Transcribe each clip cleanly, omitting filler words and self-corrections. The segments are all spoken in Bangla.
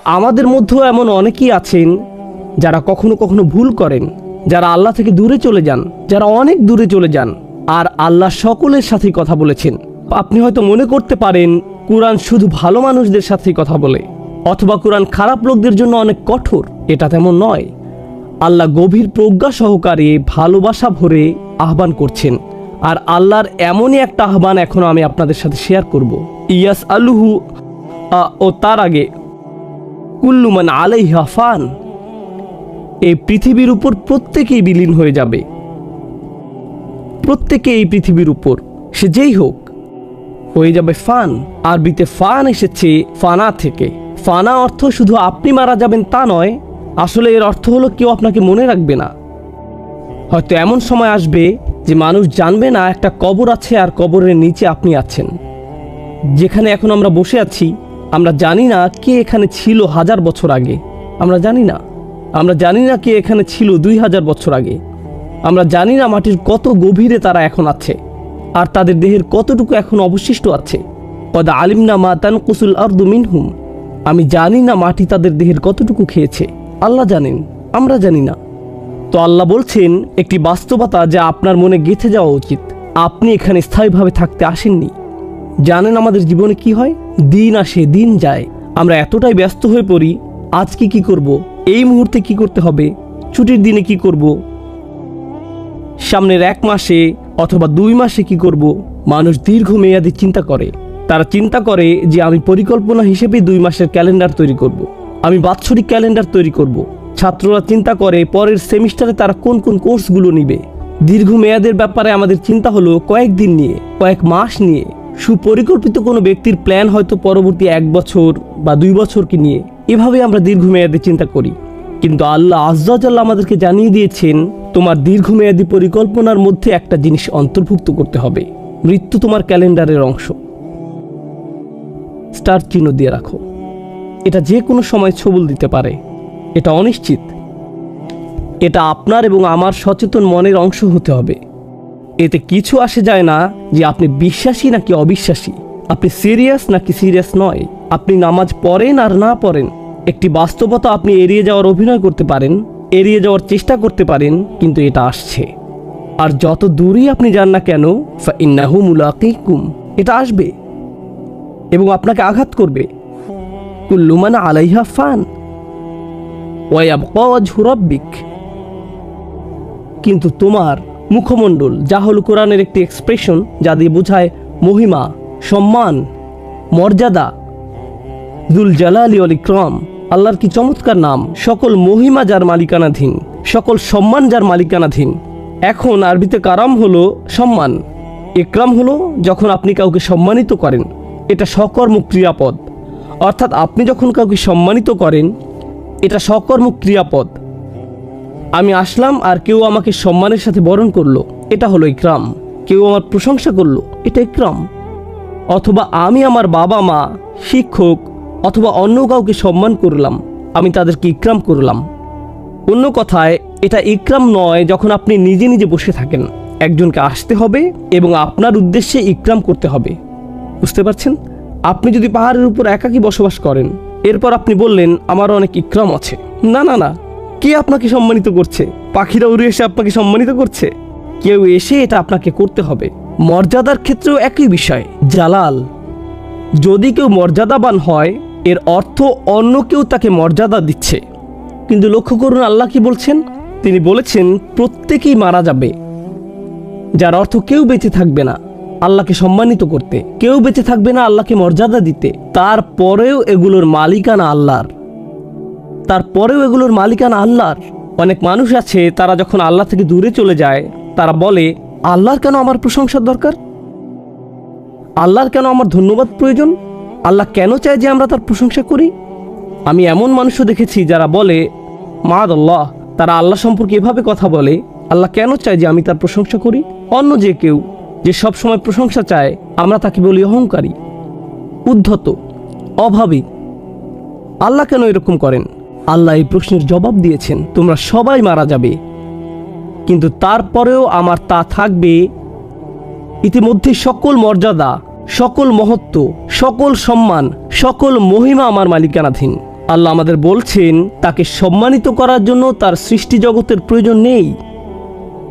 আমাদের মধ্যেও এমন অনেকেই আছেন যারা কখনো কখনো ভুল করেন, যারা আল্লাহ থেকে দূরে চলে যান, যারা অনেক দূরে চলে যান। আর আল্লাহ সকলের সাথেই কথা বলেছেন। আপনি হয়তো মনে করতে পারেন কুরআন শুধু ভালো মানুষদের সাথেই কথা বলে, অথবা কুরআন খারাপ লোকদের জন্য অনেক কঠোর। এটা তেমন নয়। আল্লাহ গভীর প্রজ্ঞা সহকারে ভালোবাসা ভরে আহ্বান করছেন। আর আল্লাহর এমনই একটা আহ্বান এখন আমি আপনাদের সাথে শেয়ার করব। ইয়াস আলুহু ও তার আগে কুল্লু মান আলাইহা ফান, এই পৃথিবীর উপর প্রত্যেকেই বিলীন হয়ে যাবে। প্রত্যেকে এই পৃথিবীর উপর, সে যেই হোক, হয়ে যাবে ফান। আরবিতে ফান এসেছে ফানা থেকে। ফানা অর্থ শুধু আপনি মারা যাবেন তা নয়, আসলে এর অর্থ হলো কেউ আপনাকে মনে রাখবে না। হয়তো এমন সময় আসবে যে মানুষ জানবে না একটা কবর আছে আর কবরের নিচে আপনি আছেন। যেখানে এখন আমরা বসে আছি, আমরা জানি না কে এখানে ছিল 1000 বছর আগে। আমরা জানি না। আমরা জানি না কে এখানে ছিল 2000 বছর আগে। আমরা জানি না মাটির কত গভীরে তারা এখন আছে, আর তাদের দেহের কতটুকু এখন অবশিষ্ট আছে। কদ আলিমনা মা তানকুসুল আরদু মিনহুম, আমি জানি না মাটি তাদের দেহের কতটুকু খেয়েছে। আল্লাহ জানেন, আমরা জানি না। তো আল্লাহ বলছেন একটি বাস্তবতা যা আপনার মনে গেঁথে যাওয়া উচিত। আপনি এখানে স্থায়ীভাবে থাকতে আসেননি। জানেন আমাদের জীবনে কি হয়? দিন আসে দিন যায়, আমরা এতটাই ব্যস্ত হয়ে পড়ি। আজকে কি করব, এই মুহূর্তে কি করতে হবে, ছুটির দিনে কি করব, সামনের 1 মাসে অথবা 2 মাসে কি করব। মানুষ দীর্ঘমেয়াদী চিন্তা করে। তারা চিন্তা করে যে আমি পরিকল্পনা হিসেবে 2 মাসের ক্যালেন্ডার তৈরি করব, আমি বাৎসরিক ক্যালেন্ডার তৈরি করব। ছাত্ররা চিন্তা করে পরের সেমিস্টারে তারা কোন কোন কোর্সগুলো নিবে। দীর্ঘমেয়াদের ব্যাপারে আমাদের চিন্তা হলো কয়েকদিন নিয়ে, কয়েক মাস নিয়ে। সুপরিকল্পিত কোনো ব্যক্তির প্ল্যান হয়তো পরবর্তী 1 বছর বা 2 বছরকে নিয়ে। এভাবে আমরা দীর্ঘমেয়াদে চিন্তা করি। কিন্তু আল্লাহ আয্যা ওয়া জাল্লা আমাদেরকে জানিয়ে দিয়েছেন, তোমার দীর্ঘমেয়াদী পরিকল্পনার মধ্যে একটা জিনিস অন্তর্ভুক্ত করতে হবে। মৃত্যু তোমার ক্যালেন্ডারের অংশ। স্টার চিহ্ন দিয়ে রাখো। এটা যে কোনো সময় ছবল দিতে পারে। এটা অনিশ্চিত। এটা আপনার এবং আমার সচেতন মনের অংশ হতে হবে। এতে কিছু আসে যায় না যে আপনি বিশ্বাসী নাকি অবিশ্বাসী, আপনি সিরিয়াস নাকি সিরিয়াস নয়, আপনি নামাজ পড়েন আর না পড়েন। একটি বাস্তবতা আপনি এড়িয়ে যাওয়ার অভিনয় করতে পারেন, এড়িয়ে যাওয়ার চেষ্টা করতে পারেন, কিন্তু এটা আসছে। আর যত দূরেই আপনি যান না কেন, ফাইন্নাহু মুলাকিকুম, এটা আসবে এবং আপনাকে আঘাত করবে। কুল্লু মান আলাইহা ফান ওয়া ইয়াবকা ওয়াজহু রাব্বিক, কিন্তু তোমার মুখমণ্ডল, যা হলো কোরআনের একটি এক্সপ্রেশন যা দিয়ে বোঝায় মহিমা, সম্মান, মর্যাদা। যুল জালালি ওয়াল ইকরাম, আল্লাহর কি চমৎকার নাম। সকল মহিমা যার মালিকানাধীন, সকল সম্মান যার মালিকানাধীন। এখন আরবিতে কারাম হলো সম্মান, ইকরাম হলো যখন আপনি কাউকে সম্মানিত করেন। এটা সকর্মক ক্রিয়াপদ, অর্থাৎ আপনি যখন কাউকে সম্মানিত করেন, এটা সকর্মক ক্রিয়াপদ। আমি আসলাম আর কেউ আমাকে সম্মানের সাথে বরণ করলো, এটা হলো ইকরাম। কেউ আমার প্রশংসা করলো, এটা ইকরাম। অথবা আমি আমার বাবা মা, শিক্ষক অথবা অন্য কাউকে সম্মান করলাম, আমি তাদেরকে ইকরাম করলাম। অন্য কথায়, এটা ইকরাম নয় যখন আপনি নিজে নিজে বসে থাকেন। একজনকে আসতে হবে এবং আপনার উদ্দেশ্যে ইকরাম করতে হবে। বুঝতে পারছেন? আপনি যদি পাহাড়ের উপর একাকী বসবাস করেন, এরপর আপনি বললেন আমার অনেক ইকরাম আছে। না না না, কে আপনাকে সম্মানিত করছে? পাখিরা উড়ে এসে আপনাকে সম্মানিত করছে? কেউ এসে এটা আপনাকে করতে হবে। মর্যাদার ক্ষেত্রেও একই বিষয়, জালাল। যদি কেউ মর্যাদাবান হয়, এর অর্থ অন্য কেউ তাকে মর্যাদা দিচ্ছে। কিন্তু লক্ষ্য করুন আল্লাহ কি বলছেন। তিনি বলেছেন প্রত্যেকেই মারা যাবে, যার অর্থ কেউ বেঁচে থাকবে না আল্লাহকে সম্মানিত করতে, কেউ বেঁচে থাকবে না আল্লাহকে মর্যাদা দিতে। তারপরেও এগুলোর মালিকানা আল্লাহর। তারপরেও এগুলোর মালিকানা আল্লাহর। অনেক মানুষ আছে, তারা যখন আল্লাহ থেকে দূরে চলে যায়, তারা বলে আল্লাহর কেন আমার প্রশংসার দরকার, আল্লাহর কেন আমার ধন্যবাদ প্রয়োজন, আল্লাহ কেন চায় যে আমরা তার প্রশংসা করি। আমি এমন মানুষও দেখেছি যারা বলে মাআদাল্লাহ, তারা আল্লাহ সম্পর্কে এভাবে কথা বলে, আল্লাহ কেন চায় যে আমি তার প্রশংসা করি। অন্য যে কেউ যে সব সময় প্রশংসা চায়, আমরা তাকে বলি অহংকারী, উদ্ধত, অভাবী। আল্লাহ কেন এরকম করেন? আল্লাহ এই প্রশ্নের জবাব দিয়েছেন, তোমরা সবাই মারা যাবে, কিন্তু তারপরেও আমার তা থাকবে। ইতিমধ্যে সকল মর্যাদা, সকল মহত্ব, সকল সম্মান, সকল মহিমা আমার মালিকানাধীন। আল্লাহ আমাদের বলছেন তাকে সম্মানিত করার জন্য তার সৃষ্টি জগতের প্রয়োজন নেই,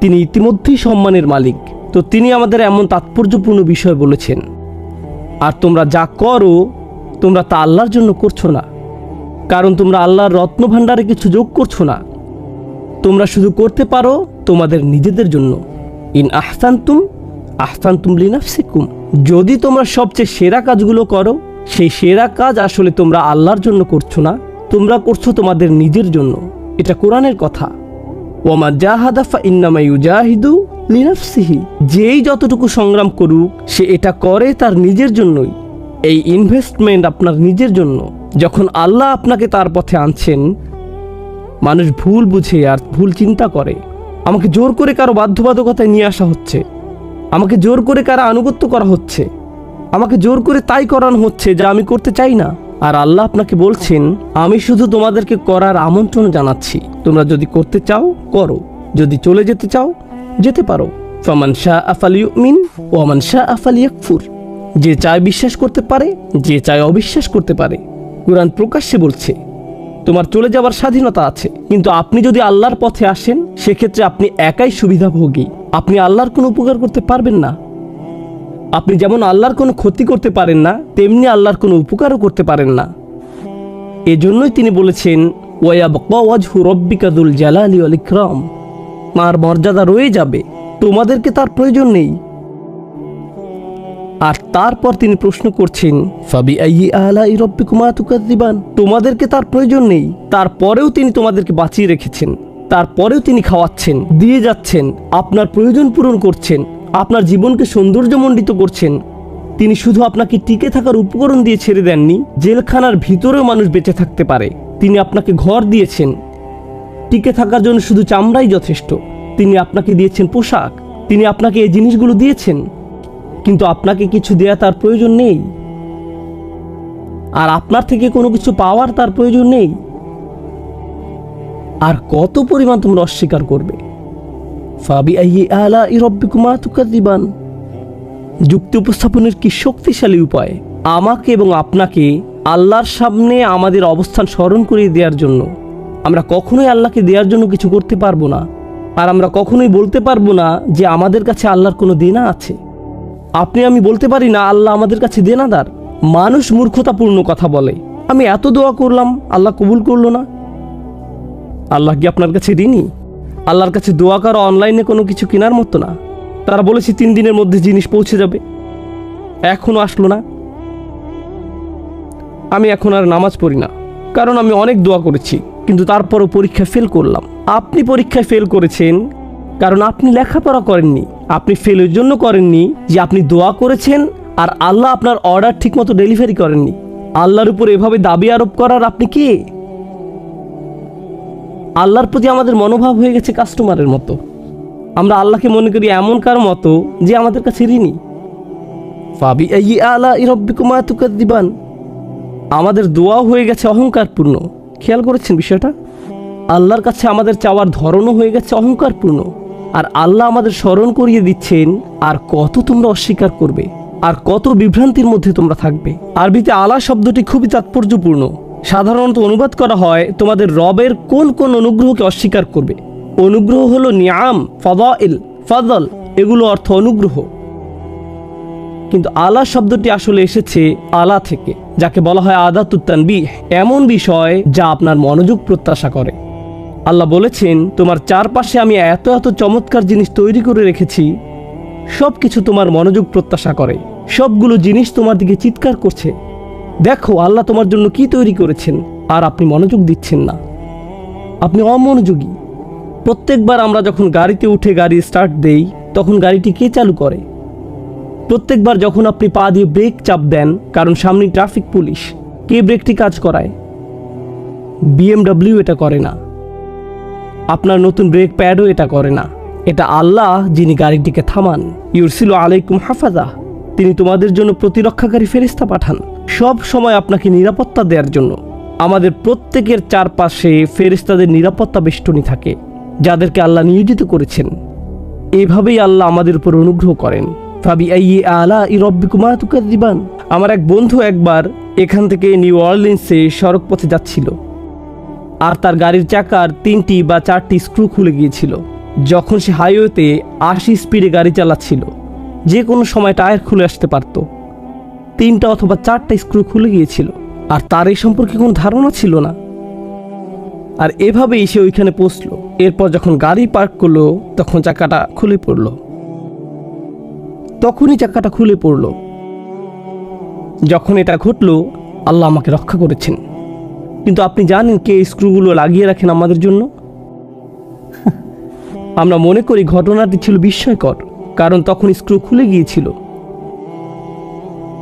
তিনি ইতিমধ্যেই সম্মানের মালিক। তো তিনি আমাদের এমন তাৎপর্যপূর্ণ বিষয় বলেছেন। আর তোমরা যা করো তোমরা তা আল্লাহর জন্য করছো না, কারণ তোমরা আল্লাহর রত্নভাণ্ডারে কিছু যোগ করছো না। তোমরা শুধু করতে পারো তোমাদের নিজেদের জন্য। ইন আহসানতুম আহসানতুম লিনাফসিকুম, যদি তোমরা সবচেয়ে সেরা কাজগুলো করো, সেই সেরা কাজ আসলে তোমরা আল্লাহর জন্য করছো না, তোমরা করছো তোমাদের নিজের জন্য। এটা কোরআনের কথা। ওয়ামা জাহাদা ফাইন্নামা ইউজাহিদু লিনাফসিহি, যেই যতটুকু সংগ্রাম করুক সে এটা করে তার নিজের জন্যই। এই ইনভেস্টমেন্ট আপনার নিজের জন্য। যখন আল্লাহ আপনাকে তার পথে আনছেন, মানুষ ভুল বুঝে আর ভুল চিন্তা করে। আমাকে জোর করে কারো বাধ্যবাধকতায় নিয়ে আসা হচ্ছে, আমাকে জোর করে কারো আনুগত্য করা হচ্ছে, আমাকে জোর করে তাই করানো হচ্ছে যা আমি করতে চাই না। আর আল্লাহ আপনাকে বলছেন, আমি শুধু তোমাদেরকে করার আমন্ত্রণ জানাচ্ছি, তোমরা যদি করতে চাও করো, যদি চলে যেতে চাও যেতে পারো। ফামান শাআ ফালিউমিন ওয়া মান শাআ ফালিয়াকফুর, যে চায় বিশ্বাস করতে পারে, যে চায় অবিশ্বাস করতে পারে। কুরআন প্রকাশ্যে বলছে তোমার চলে যাওয়ার স্বাধীনতা আছে, কিন্তু আপনি যদি আল্লাহর পথে আসেন সেক্ষেত্রে আপনি একাই সুবিধাভোগী। আপনি আল্লাহর কোনো উপকার করতে পারবেন না। আপনি যেমন আল্লাহর কোনো ক্ষতি করতে পারেন না, তেমনি আল্লাহর কোনো উপকারও করতে পারেন না। এজন্যই তিনি বলেছেন ওয়ায়াবকা ওয়াজহু রাব্বিকা যুল জালালি ওয়াল ইকরাম, তার মর্যাদা রয়ে যাবে, তোমাদেরকে তার প্রয়োজন নেই। আর তারপর তিনি প্রশ্ন করছেন ফাবিআইয়ি আলাই রাব্বিকুমা তুকাযযিবান, তোমাদেরকে তার প্রয়োজন নেই, তারপরেও তিনি তোমাদেরকে বাঁচিয়ে রেখেছেন, তারপরেও তিনি খাওয়াচ্ছেন, দিয়ে যাচ্ছেন, আপনার প্রয়োজন পূরণ করছেন, আপনার জীবনকে সৌন্দর্যমণ্ডিত করছেন। তিনি শুধু আপনাকে টিকে থাকার উপকরণ দিয়ে ছেড়ে দেননি, জেলখানার ভিতরেও মানুষ বেঁচে থাকতে পারে। তিনি আপনাকে ঘর দিয়েছেন, টিকে থাকার জন্য শুধু চামড়াই যথেষ্ট। তিনি আপনাকে দিয়েছেন পোশাক, তিনি আপনাকে এই জিনিসগুলো দিয়েছেন, কিন্তু আপনাকে কিছু দেয়া তার প্রয়োজন নেই, আর আপনার থেকে কোনো কিছু পাওয়ার তার প্রয়োজন নেই। আর কত পরিমাণ তোমরা অস্বীকার করবে। ফাবিআইয়ি আলাই রাব্বিকুমা তুকাযযিবান, যুক্তি উপস্থাপনের কি শক্তিশালী উপায় আমাকে এবং আপনাকে আল্লাহর সামনে আমাদের অবস্থান স্মরণ করিয়ে দেওয়ার জন্য। আমরা কখনোই আল্লাহকে দেওয়ার জন্য কিছু করতে পারবো না, আর আমরা কখনোই বলতে পারবো না যে আমাদের কাছে আল্লাহর কোনো দেনা আছে। আপনি আমি বলতে পারি না আল্লাহ আমাদের কাছে দেনাদার। মানুষ মূর্খতাপূর্ণ কথা বলে, আমি এত দোয়া করলাম আল্লাহ কবুল করলো না। আল্লাহ কি আপনার কাছে ঋণী? আল্লাহর কাছে দোয়া করা অনলাইনে কোনো কিছু কেনার মতো না। তারা বলেছে 3 দিনের মধ্যে জিনিস পৌঁছে যাবে, এখনো আসলো না। আমি এখন আর নামাজ পড়ি না, কারণ আমি অনেক দোয়া করেছি, কিন্তু তারপরও পরীক্ষায় ফেল করলাম। আপনি পরীক্ষায় ফেল করেছেন কারণ আপনি লেখাপড়া করেননি। আপনি ফেল এর জন্য করেননি যে আপনি দোয়া করেছেন আর আল্লাহ আপনার অর্ডার ঠিকমতো ডেলিভারি করেননি। আল্লাহর উপর এভাবে দাবি আরোপ করার আপনি কে? আল্লাহর প্রতি আমাদের মনোভাব হয়ে গেছে কাস্টমারের মতো। আমরা আল্লাহকে মনে করি এমন কার মতো যে আমাদের কাছে ঋণী। ফাবিআইয়ি আলাই রাব্বিকুমা তুকাযযিবান, আমাদের দোয়াও হয়ে গেছে অহংকারপূর্ণ। খেয়াল করেছেন বিষয়টা? আল্লাহর কাছে আমাদের চাওয়ার ধরনও হয়ে গেছে অহংকারপূর্ণ। আর আল্লাহ আমাদের স্মরণ করিয়ে দিচ্ছেন, আর কত তোমরা অস্বীকার করবে, আর কত বিভ্রান্তির মধ্যে তোমরা থাকবে। আরবিতে আলা শব্দটি খুবই তাৎপর্যপূর্ণ। সাধারণত অনুবাদ করা হয় তোমাদের রবের কোন কোন অনুগ্রহকে অস্বীকার করবে। অনুগ্রহ হলো নিয়াম, ফাদাইল, ফাদল, এগুলো অর্থ অনুগ্রহ। কিন্তু আলা শব্দটি আসলে এসেছে আলা থেকে, যাকে বলা হয় আদাতুত তানবিহ, এমন বিষয় যা আপনার মনোযোগ প্রত্যাশা করে। আল্লাহ বলেছেন তোমার চারপাশে আমি এত এত চমৎকার জিনিস তৈরি করে রেখেছি, সব কিছু তোমার মনোযোগ প্রত্যাশা করে, সবগুলো জিনিস তোমার দিকে চিৎকার করছে, দেখো আল্লাহ তোমার জন্য কি তৈরি করেছেন, আর আপনি মনোযোগ দিচ্ছেন না, আপনি অমনোযোগী। প্রত্যেকবার আমরা যখন গাড়িতে উঠে গাড়ি স্টার্ট দেই তখন গাড়িটি কে চালু করে? প্রত্যেকবার যখন আপনি পা দিয়ে ব্রেক চাপ দেন কারণ সামনে ট্রাফিক পুলিশ, কে ব্রেকটি কাজ করায়? BMW এটা করে না, আপনার নতুন ব্রেক প্যাডও এটা করে না। এটা আল্লাহ যিনি গাড়িটিকে থামান। ইউরসিলু আলাইকুম হাফাজা, তিনি তোমাদের জন্য প্রতিরক্ষাকারী ফেরেশতা পাঠান সব সময় আপনাকে নিরাপত্তা দেওয়ার জন্য। আমাদের প্রত্যেকের চারপাশে ফেরেশতাদের নিরাপত্তা বেষ্টনী থাকে, যাদেরকে আল্লাহ নিয়োজিত করেছেন। এভাবেই আল্লাহ আমাদের উপর অনুগ্রহ করেন। ফাবিআইয়ি আলাই রাব্বিকুমা তুকাযযিবান। আমার এক বন্ধু একবার এখান থেকে নিউ অরলিন্সে সড়ক পথে যাচ্ছিল, আর তার গাড়ির চাকার 3টি বা 4টি স্ক্রু খুলে গিয়েছিল। যখন সে হাইওয়েতে 80 স্পিডে গাড়ি চালাচ্ছিল, যে কোনো সময় টায়ার খুলে আসতে পারত। 3টা অথবা 4টা স্ক্রু খুলে গিয়েছিল, আর তার এই সম্পর্কে কোনো ধারণা ছিল না। আর এভাবেই সে ওইখানে পৌঁছলো। এরপর যখন গাড়ি পার্ক করলো, তখন চাকাটা খুলে পড়ল। তখনই চাকাটা খুলে পড়ল। যখন এটা ঘটলো, আল্লাহ আমাকে রক্ষা করেছেন। কিন্তু আপনি জানেন কে স্ক্রুগুলো লাগিয়ে রাখেন আমাদের জন্য? আমরা মনে করি ঘটনাটি ছিল বিস্ময়কর, কারণ তখন স্ক্রু খুলে গিয়েছিল।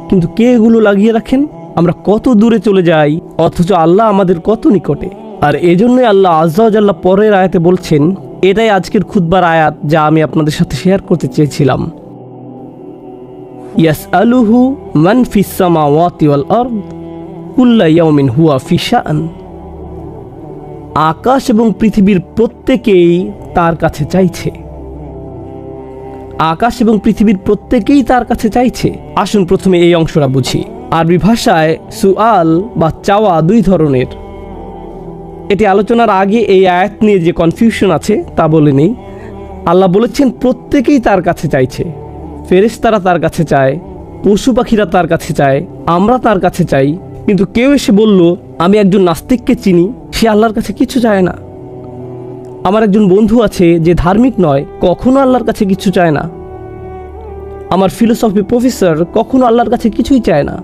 কিন্তু কে এগুলো লাগিয়ে রাখেন? আমরা কত দূরে চলে যাই, অথচ আল্লাহ আমাদের কত নিকটে। আর এজন্যই আল্লাহ আজ্জা ওয়া জাল্লা পরের আয়াতে বলছেন, এটাই আজকের খুতবার আয়াত যা আমি আপনাদের সাথে শেয়ার করতে চেয়েছিলাম। ইয়াসআলুহু মান ফিস সামাওয়াতি ওয়াল আরদ কুল্লা ইয়াউমিন হুয়া ফি শাআন। আকাশ এবং পৃথিবীর প্রত্যেকেই তার কাছে চাইছে। আকাশ এবং পৃথিবীর প্রত্যেকেই তার কাছে চাইছে। আসুন প্রথমে এই অংশটা বুঝি। আরবি ভাষায় সুআল বা চাওয়া 2 ধরনের। এটি আলোচনার আগে এই আয়াত নিয়ে যে কনফিউশন আছে তা বলে নেই। আল্লাহ বলেছেন প্রত্যেকেই তার কাছে চাইছে। ফেরেশতারা তার কাছে চায়, পশু পাখিরা তার কাছে চায়, আমরা তার কাছে চাই। কিন্তু কেউ এসে বলল, আমি একজন নাস্তিককে চিনি, সে আল্লাহর কাছে কিছু চায় না। আমার একজন বন্ধু আছে যে ধার্মিক নয়, কখনো আল্লাহর কাছে কিছু চায় না। আমার ফিলোসফি প্রফেসর কখনো আল্লাহর কাছে কিছুই চায় না।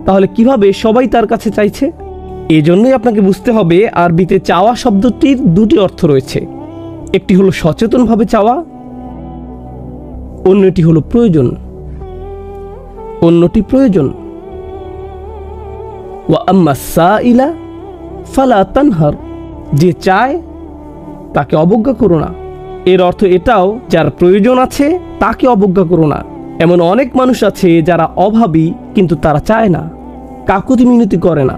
তাহলে কিভাবে সবাই তার কাছে চাইছে? এজন্যই আপনাকে বুঝতে হবে আরবিতে চাওয়া শব্দটির 2টি অর্থ রয়েছে। একটি হলো সচেতনভাবে চাওয়া, অন্যটি হলো প্রয়োজন। অন্যটি প্রয়োজন। ওয়া আম্মাস সাইলা ফালা তানহার। যে চায় তাকে অবজ্ঞা করো না। এর অর্থ এটাও, যার প্রয়োজন আছে তাকে অবজ্ঞা করো না। এমন অনেক মানুষ আছে যারা অভাবী, কিন্তু তারা চায় না, কাকুতি মিনতি করে না।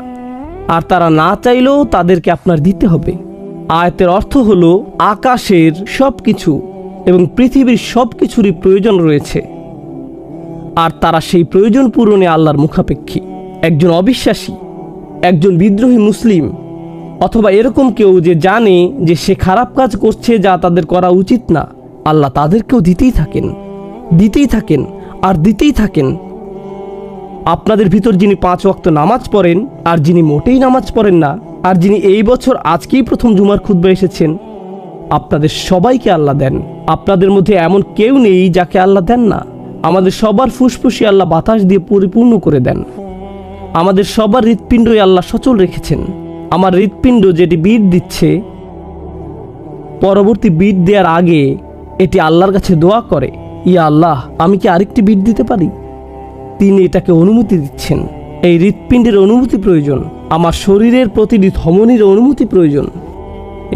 আর তারা না চাইলেও তাদেরকে আপনার দিতে হবে। আয়াতের অর্থ হলো আকাশের সব কিছু এবং পৃথিবীর সব কিছুরই প্রয়োজন রয়েছে, আর তারা সেই প্রয়োজন পূরণে আল্লাহর মুখাপেক্ষী। একজন অবিশ্বাসী, একজন বিদ্রোহী মুসলিম, অথবা এরকম কেউ যে জানে যে সে খারাপ কাজ করছে যা তাদের করা উচিত না, আল্লাহ তাদেরকেও দিতেই থাকেন, দিতেই থাকেন, আর দিতেই থাকেন। আপনাদের ভিতর যিনি 5 ওয়াক্ত নামাজ পড়েন, আর যিনি মোটেই নামাজ পড়েন না, আর যিনি এই বছর আজকেই প্রথম জুমার খুতবা এসেছেন, আপনাদের সবাইকে আল্লাহ দেন। আপনাদের মধ্যে এমন কেউ নেই যাকে আল্লাহ দেন না। আমাদের সবার ফুসফুসি আল্লাহ বাতাস দিয়ে পরিপূর্ণ করে দেন। আমাদের সবার হৃৎপিণ্ডই আল্লাহ সচল রেখেছেন। আমার হৃৎপিণ্ড যেটি বিট দিচ্ছে, পরবর্তী বিট দেওয়ার আগে এটি আল্লাহর কাছে দোয়া করে, ইয়া আল্লাহ, আমি কি আরেকটি বিট দিতে পারি? তিনি এটাকে অনুমতি দিচ্ছেন। এই হৃৎপিণ্ডের অনুমতি প্রয়োজন। আমার শরীরের প্রতিটি ধমনীর অনুমতি প্রয়োজন।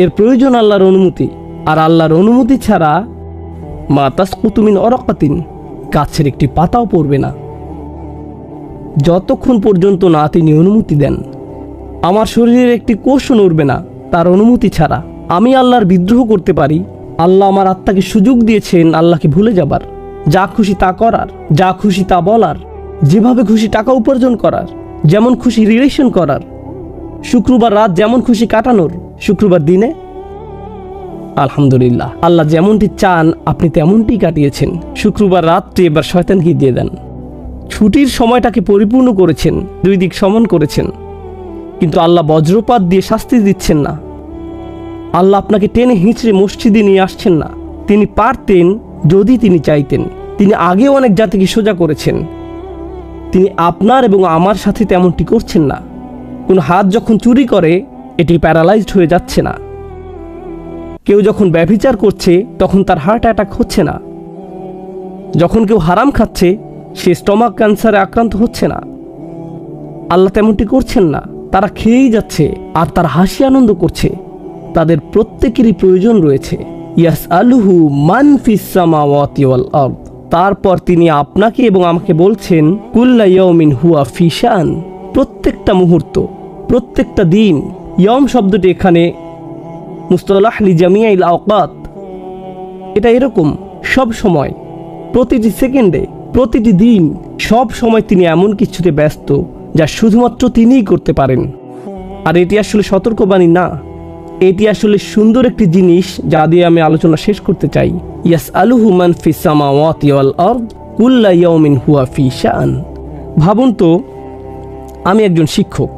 এর প্রয়োজন আল্লাহর অনুমতি। আর আল্লাহর অনুমতি ছাড়া মা তাসকুতু মিন ওয়ারাকাতিন, গাছের একটি পাতাও পড়বে না, যতক্ষণ পর্যন্ত না তিনি অনুমতি দেন। আমার শরীরের একটি কোষও নড়বে না তার অনুমতি ছাড়া। আমি আল্লাহর বিদ্রোহ করতে পারি। আল্লাহ আমার আত্মাকে সুযোগ দিয়েছেন আল্লাহকে ভুলে যাবার, যা খুশি তা করার, যা খুশি তা বলার, যেভাবে খুশি টাকা উপার্জন করার, যেমন খুশি রিলেশন করার, শুক্রবার রাত যেমন খুশি কাটানোর, শুক্রবার দিনে আলহামদুলিল্লাহ আল্লাহ যেমনটি চান আপনি তেমনটি কাটিয়েছেন। শুক্রবার রাত্রে এবার শয়তানকে দিয়ে দেন। ছুটির সময়টাকে পরিপূর্ণ করেছেন, 2 দিক সমান করেছেন। কিন্তু আল্লাহ বজ্রপাত দিয়ে শাস্তি দিচ্ছেন না। আল্লাহ আপনাকে টেনে হিঁচড়ে মসজিদে নিয়ে আসছেন না। তিনি পারতেন যদি তিনি চাইতেন। তিনি আগে অনেক জাতিকে সোজা করেছেন। তিনি আপনার এবং আমার সাথে তেমনটি করছেন না। কোন হাত যখন চুরি করে এটি প্যারালাইজড হয়ে যাচ্ছে না। কেউ যখন ব্যভিচার করছে তখন তার হার্ট অ্যাটাক হচ্ছে না। যখন কেউ হারাম খাচ্ছে সে স্টমাক ক্যান্সারে আক্রান্ত হচ্ছে না। আল্লাহ তেমনটি করছেন না। তারা খেয়েই যাচ্ছে আর তার হাসি আনন্দ করছে। তাদের প্রত্যেকেরই প্রয়োজন রয়েছে। ইয়াসআলুহু মান ফিস সামাওয়াতি ওয়াল আরদ। তারপর তিনি আপনাকে এবং আমাকে বলছেন, কুল্লা ইয়াউমিন হুয়া ফি শান। প্রত্যেকটা মুহূর্ত, প্রত্যেকটা দিন। ইয়ম শব্দটি এখানে মুস্তালাহ লি জামিআল আওকাত, এটা এরকম সব সময়, প্রতিটি সেকেন্ডে, প্রতিটি দিন, সব সময় তিনি এমন কিছুতে ব্যস্ত যা শুধুমাত্র তিনিই করতে পারেন। আর এটি আসলে সতর্কবাণী না, এটি আসলে সুন্দর একটি জিনিস যা দিয়ে আমি আলোচনা শেষ করতে চাই। ইয়াসআলুহু মান ফিস সামাওয়াতি ওয়াল আরদ কুল্লা ইয়াউমিন হুয়া ফি শাআন। ভাবুন তো, আমি একজন শিক্ষক।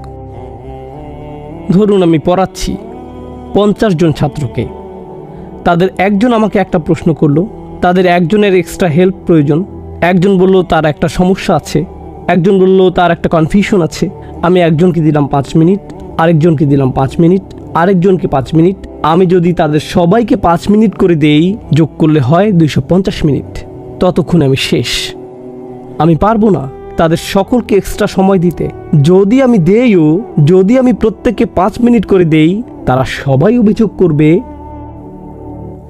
ধরুন আমি পড়াচ্ছি 50 জন ছাত্রকে। তাদের একজন আমাকে একটা প্রশ্ন করলো, তাদের একজনের এক্সট্রা হেল্প প্রয়োজন। একজন বলল তার একটা সমস্যা আছে, একজন বলল তার একটা কনফিউশন আছে। আমি একজনকে দিলাম 5 মিনিট, আরেকজনকে দিলাম 5 মিনিট, আরেকজনকে 5 মিনিট। আমি যদি তাদের সবাইকে 5 মিনিট করে দেই, যোগ করলে হয় 250 মিনিট। ততক্ষণে আমি শেষ। আমি পারবো না তাদের সকলকে এক্সট্রা সময় দিতে। যদি আমি দেইও, যদি আমি প্রত্যেককে 5 মিনিট করে দেই, তারা সবাই অভিযোগ করবে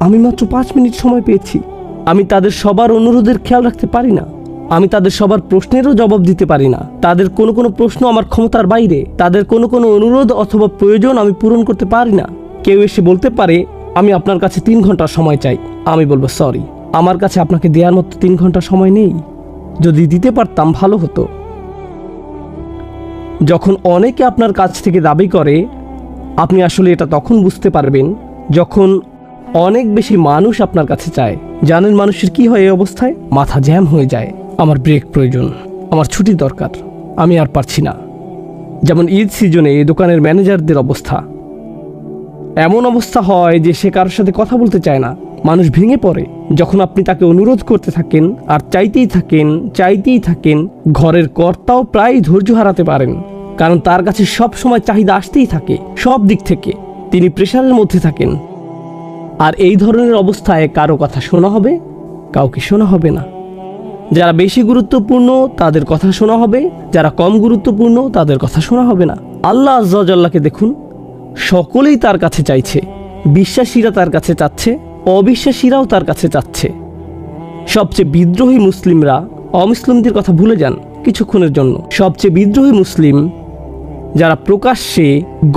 আমি মাত্র 5 মিনিট সময় পেয়েছি। আমি তাদের সবার অনুরোধের খেয়াল রাখতে পারি না, আমি তাদের সবার প্রশ্নেরও জবাব দিতে পারি না। তাদের কোনো কোনো প্রশ্ন আমার ক্ষমতার বাইরে, তাদের কোনো কোনো অনুরোধ অথবা প্রয়োজন আমি পূরণ করতে পারি না। কেউ এসে বলতে পারে আমি আপনার কাছে 3 ঘন্টা সময় চাই। আমি বলবো সরি, আমার কাছে আপনাকে দেওয়ার মতো 3 ঘন্টা সময় নেই। যদি দিতে পারতাম ভালো হতো। যখন অনেকে আপনার কাছ থেকে দাবি করে, আপনি আসলে এটা তখন বুঝতে পারবেন যখন অনেক বেশি মানুষ আপনার কাছে চায়। জানেন মানুষের কি হয় এই অবস্থায়? মাথা জ্যাম হয়ে যায়। আমার ব্রেক প্রয়োজন, আমার ছুটি দরকার, আমি আর পারছি না। যেমন ঈদ সিজনে এই দোকানের ম্যানেজারদের অবস্থা। এমন অবস্থা হয় যে সে কারোর সাথে কথা বলতে চায় না। মানুষ ভেঙে পড়ে যখন আপনি তাকে অনুরোধ করতে থাকেন আর চাইতেই থাকেন। ঘরের কর্তাও প্রায় ধৈর্য হারাতে পারেন, কারণ তার কাছে সব সময় চাহিদা আসতেই থাকে সব দিক থেকে। তিনি প্রেশারের মধ্যে থাকেন। আর এই ধরনের অবস্থায় কারো কথা শোনা হবে, কাউকে শোনা হবে না। যারা বেশি গুরুত্বপূর্ণ তাদের কথা শোনা হবে, যারা কম গুরুত্বপূর্ণ তাদের কথা শোনা হবে না। আল্লাহ আজ্জা ওয়া জাল্লাকে দেখুন, সকলেই তার কাছে চাইছে। বিশ্বাসীরা তার কাছে চাচ্ছে, অবিশ্বাসীরাও তার কাছে চাচ্ছে। সবচেয়ে বিদ্রোহী মুসলিমরা অমুসলিমদের কথা ভুলে যান কিছুক্ষণের জন্য। সবচেয়ে বিদ্রোহী মুসলিম যারা প্রকাশ্যে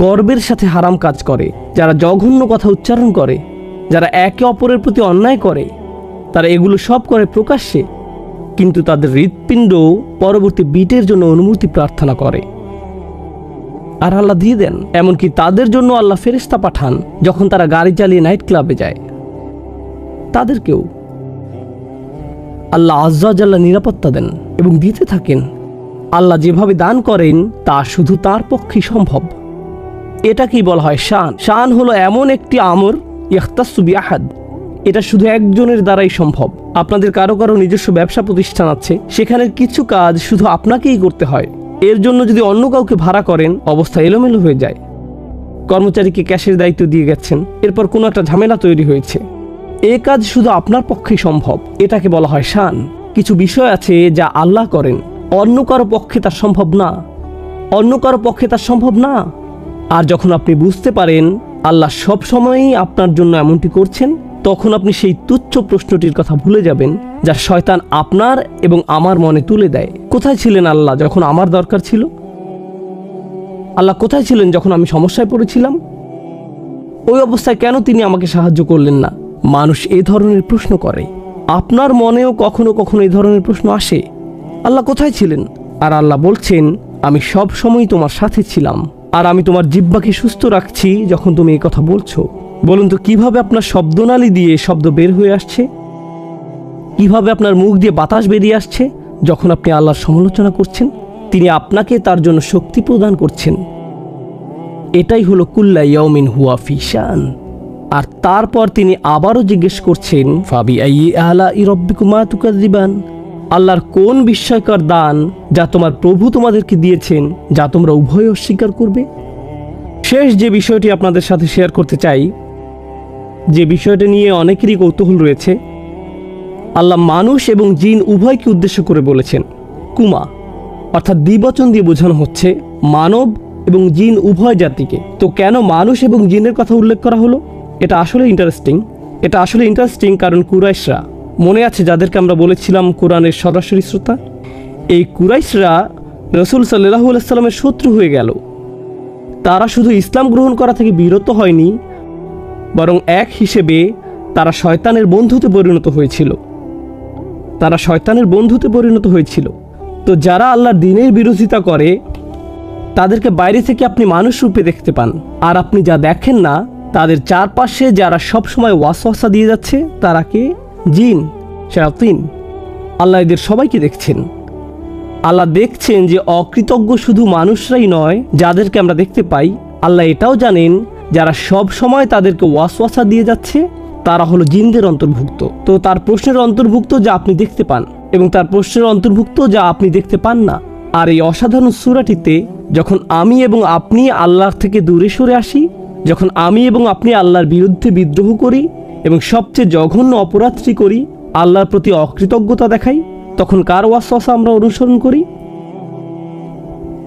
গর্বের সাথে হারাম কাজ করে, যারা জঘন্য কথা উচ্চারণ করে, যারা একে অপরের প্রতি অন্যায় করে, তারা এগুলো সব করে প্রকাশ্যে, কিন্তু তাদের হৃৎপিণ্ড পরবর্তী বিটের জন্য অনুমতি প্রার্থনা করে। আর আল্লাহ দিয়ে দেন। এমনকি তাদের জন্য আল্লাহ ফেরেশতা পাঠান যখন তারা গাড়ি চালিয়ে নাইট ক্লাবে যায়। তাদেরকেও আল্লাহ আজ্জা ওয়া জাল্লা নিরাপত্তা দেন এবং দিতে থাকেন। আল্লাহ যেভাবে দান করেন তা শুধু তার পক্ষেই সম্ভব। এটাকেই বলা হয় শান। শান হলো এমন একটি আমর ইখতাসু বিআহাদ, এটা শুধু একজনের দ্বারাই সম্ভব। আপনাদের কারো কারো নিজস্ব ব্যবসা প্রতিষ্ঠান আছে, সেখানে কিছু কাজ শুধু আপনাকেই করতে হয়। এর জন্য যদি অন্য কাউকে ভাড়া করেন, অবস্থা এলোমেলো হয়ে যায়। কর্মচারীকে ক্যাশের দায়িত্ব দিয়ে গেছেন, এরপর কোনো একটা ঝামেলা তৈরি হয়েছে। এ কাজ শুধু আপনার পক্ষেই সম্ভব, এটাকে বলা হয় শান। কিছু বিষয় আছে যা আল্লাহ করেন, অন্য কারো পক্ষে তার সম্ভব না। আর যখন আপনি বুঝতে পারেন আল্লাহ সব সময়ই আপনার জন্য এমনটি করছেন, তখন আপনি সেই তুচ্ছ প্রশ্নটির কথা ভুলে যাবেন যা শয়তান আপনার এবং আমার মনে তুলে দেয়। কোথায় ছিলেন আল্লাহ যখন আমার দরকার ছিল? আল্লাহ কোথায় ছিলেন যখন আমি সমস্যায় পড়েছিলাম? ওই অবস্থায় কেন তিনি আমাকে সাহায্য করলেন না? মানুষ এই ধরনের প্রশ্ন করে। আপনার মনেও কখনো কখনো এই ধরনের প্রশ্ন আসে, আল্লাহ কোথায় ছিলেন? আর আল্লাহ বলছেন, আমি সব সময় তোমার সাথে ছিলাম, আর আমি তোমার জিহ্বাকে সুস্থ রাখছি যখন তুমি এই কথা বলছো। বলুন তো, কিভাবে আপনার শব্দনালী দিয়ে শব্দ বের হয়ে আসছে? কিভাবে আপনার মুখ দিয়ে বাতাস বেরিয়ে আসছে যখন আপনি আল্লাহর সমালোচনা করছেন? তিনি আপনাকে তার জন্য শক্তি প্রদান করছেন। এটাই হলো কুল্লা ইয়াউমিন হুয়া ফি শান। আর তারপর তিনি আবারও জিজ্ঞেস করছেন, ফাবি আইয়ি আলাই রাব্বিকুমা তুকাযিবান, আল্লাহর কোন বিস্ময়কর দান যা তোমার প্রভু তোমাদেরকে দিয়েছেন, যা তোমরা উভয় অস্বীকার করবে? শেষ যে বিষয়টি আপনাদের সাথে শেয়ার করতে চাই, যে বিষয়টা নিয়ে অনেকেরই কৌতূহল রয়েছে, আল্লাহ মানুষ এবং জিন উভয়কে উদ্দেশ্য করে বলেছেন কুমা, অর্থাৎ দ্বিবচন দিয়ে বোঝানো হচ্ছে মানব এবং জিন উভয় জাতিকে। তো কেন মানুষ এবং জিনের কথা উল্লেখ করা হলো? এটা আসলে ইন্টারেস্টিং, কারণ কুরাইশরা, মনে আছে যাদেরকে আমরা বলেছিলাম কোরআনের সরাসরি শ্রোতা, এই কুরাইশরা রাসূল সাল্লাল্লাহু আলাইহি ওয়াসাল্লামের শত্রু হয়ে গেল। তারা শুধু ইসলাম গ্রহণ করা থেকে বিরত হয়নি, বরং এক হিসেবে তারা শয়তানের বন্ধুতে পরিণত হয়েছিল। তারা শয়তানের বন্ধুতে পরিণত হয়েছিল। তো যারা আল্লাহর দ্বীনের বিরোধিতা করে তাদেরকে বাইরে থেকে আপনি মানুষ রূপে দেখতে পান, আর আপনি যা দেখেন না তাদের চারপাশে যারা সবসময় ওয়াসওয়াসা দিয়ে যাচ্ছে তারা কে? জিন, শায়াতিন। আল্লাহ এদের সবাইকে দেখছেন। আল্লাহ দেখছেন যে অকৃতজ্ঞ শুধু মানুষরাই নয় যাদেরকে আমরা দেখতে পাই, আল্লাহ এটাও জানেন যারা সব সময় তাদেরকে ওয়াসওয়াসা দিয়ে যাচ্ছে তারা হলো জিনদের অন্তর্ভুক্ত। তো তার প্রশ্নের অন্তর্ভুক্ত যা আপনি দেখতে পান, এবং তার প্রশ্নের অন্তর্ভুক্ত যা আপনি দেখতে পান না। আর এই অসাধারণ সূরাটিতে যখন আমি এবং আপনি আল্লাহর থেকে দূরে সরে আসি, যখন আমি এবং আপনি আল্লাহর বিরুদ্ধে বিদ্রোহ করি এবং সবচেয়ে জঘন্য অপরাধটি করি, আল্লাহর প্রতি অকৃতজ্ঞতা দেখাই, তখন কার ওয়াসওয়াসা আমরা অনুসরণ করি?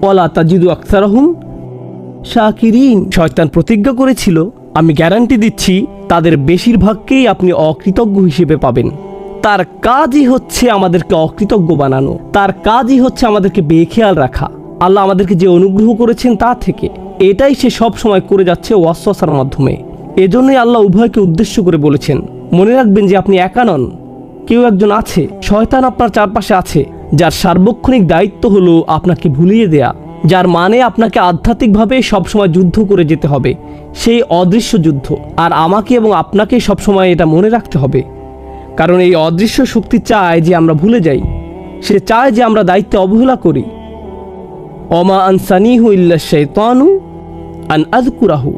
ওয়ালা তাজিদু আকসারহুম শাকিরিন। শয়তান প্রতিজ্ঞা করেছিল, আমি গ্যারান্টি দিচ্ছি তাদের বেশিরভাগকেই আপনি অকৃতজ্ঞ হিসেবে পাবেন। তার কাজই হচ্ছে আমাদেরকে অকৃতজ্ঞ বানানো, তার কাজই হচ্ছে আমাদেরকে বেখেয়াল রাখা আল্লাহ আমাদেরকে যে অনুগ্রহ করেছেন তা থেকে। এটাই সে সব সময় করে যাচ্ছে ওয়াসওয়াসার মাধ্যমে। এজন্যই আল্লাহ উভয়কে উদ্দেশ্য করে বলেছেন, মনে রাখবেন যে আপনি একা নন, কেউ একজন আছে, শয়তান আপনার চারপাশে আছে, যার সার্বক্ষণিক দায়িত্ব হলো আপনাকে ভুলিয়ে দেয়া, যার মানে আপনাকে আধ্যাত্মিকভাবে সবসময় যুদ্ধ করে যেতে হবে, সেই অদৃশ্য যুদ্ধ। আর আমাকে এবং আপনাকে সবসময় এটা মনে রাখতে হবে, কারণ এই অদৃশ্য শক্তি চায় যে আমরা ভুলে যাই, সে চায় যে আমরা দায়িত্বে অবহেলা করি। অমা আনসানিহু ইল্লা শাইতানু আন আযকুরাহু।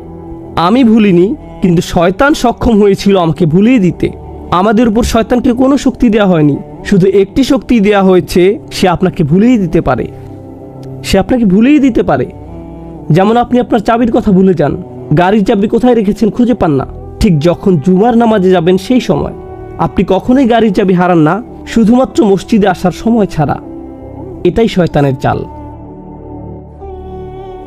আমি ভুলিনি, কিন্তু শয়তান সক্ষম হয়েছিল আমাকে ভুলিয়ে দিতে। আমাদের উপর শয়তানকে কোনো শক্তি দেওয়া হয়নি, শুধু একটি শক্তি দেওয়া হয়েছে, সে আপনাকে ভুলিয়ে দিতে পারে। সে আপনাকে ভুলিয়ে দিতে পারে। যেমন আপনি আপনার চাবির কথা ভুলে যান, গাড়ির চাবি কোথায় রেখেছেন খুঁজে পান না, ঠিক যখন জুমার নামাজে যাবেন সেই সময় আপনি কখনোই গাড়ির চাবি হারান না, শুধুমাত্র মসজিদে আসার সময় ছাড়া। এটাই শয়তানের চাল।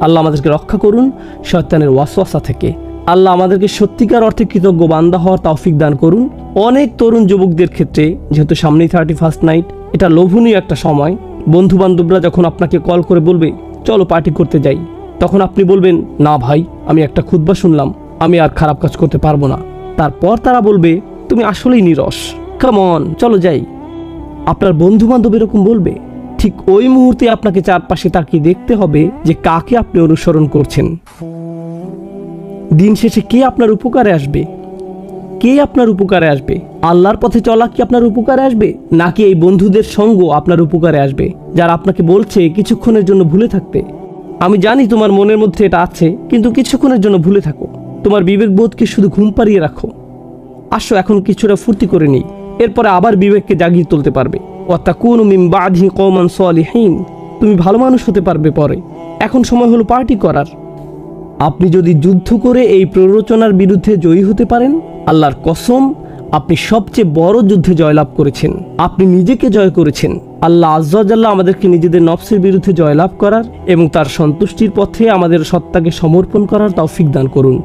আল্লাহ আমাদেরকে রক্ষা করুন শয়তানের ওয়াসওয়াসা থেকে। আল্লাহ আমাদেরকে সত্যিকার অর্থে কৃতজ্ঞ বান্দা হওয়ার তৌফিক দান করুন। অনেক তরুণ যুবকদের ক্ষেত্রে, যেহেতু সামনেই 31st নাইট, এটা লোভনীয় একটা সময়। বন্ধু বান্ধবরা যখন আপনাকে কল করে বলবে চলো পার্টি করতে যাই, তখন আপনি বলবেন না ভাই, আমি একটা খুতবা শুনলাম, আমি আর খারাপ কাজ করতে পারবো না। তারপর তারা বলবে তুমি আসলেই নিরস, কাম অন চলো যাই। আপনার বন্ধু বান্ধব এরকম বলবে, ঠিক ওই মুহূর্তে আপনাকে চারপাশে তাকিয়ে দেখতে হবে যে কাকে আপনি অনুসরণ করছেন। দিন শেষে কে আপনার উপকারে আসবে? কে আপনার উপকারে আসবে? আল্লাহর পথে চলা কি আপনার উপকারে আসবে, নাকি এই বন্ধুদের সঙ্গ আপনার উপকারে আসবে যারা আপনাকে বলছে কিছুক্ষণের জন্য ভুলে থাকতে? আমি জানি তোমার মনের মধ্যে এটা আছে, কিন্তু কিছুক্ষণের জন্য ভুলে থাকো। তোমার বিবেকবোধকে শুধু ঘুম পাড়িয়ে রাখো। আসো এখন কিছুটা ফুর্তি করে নিই, এরপরে আবার বিবেককে জাগিয়ে তুলতে পারবে। ওয়াতাকুনু মিন বাদিহি কওমান সালিহিন। তুমি ভালো মানুষ হতে পারবে পরে, এখন সময় হলো পার্টি করার। আপনি যদি যুদ্ধ করে এই প্ররোচনার বিরুদ্ধে জয়ী হতে পারেন, আল্লাহর কসম আপনি সবচেয়ে বড় যুদ্ধে জয়লাভ করেছেন। আপনি নিজেকে জয় করেছেন। আল্লাহ আজ্জা ওয়া জাল্লা আমাদেরকে নিজেদের নফসের বিরুদ্ধে জয়লাভ করার এবং তার সন্তুষ্টির পথে আমাদের সত্তাকে সমর্পণ করার তৌফিক দান করুন।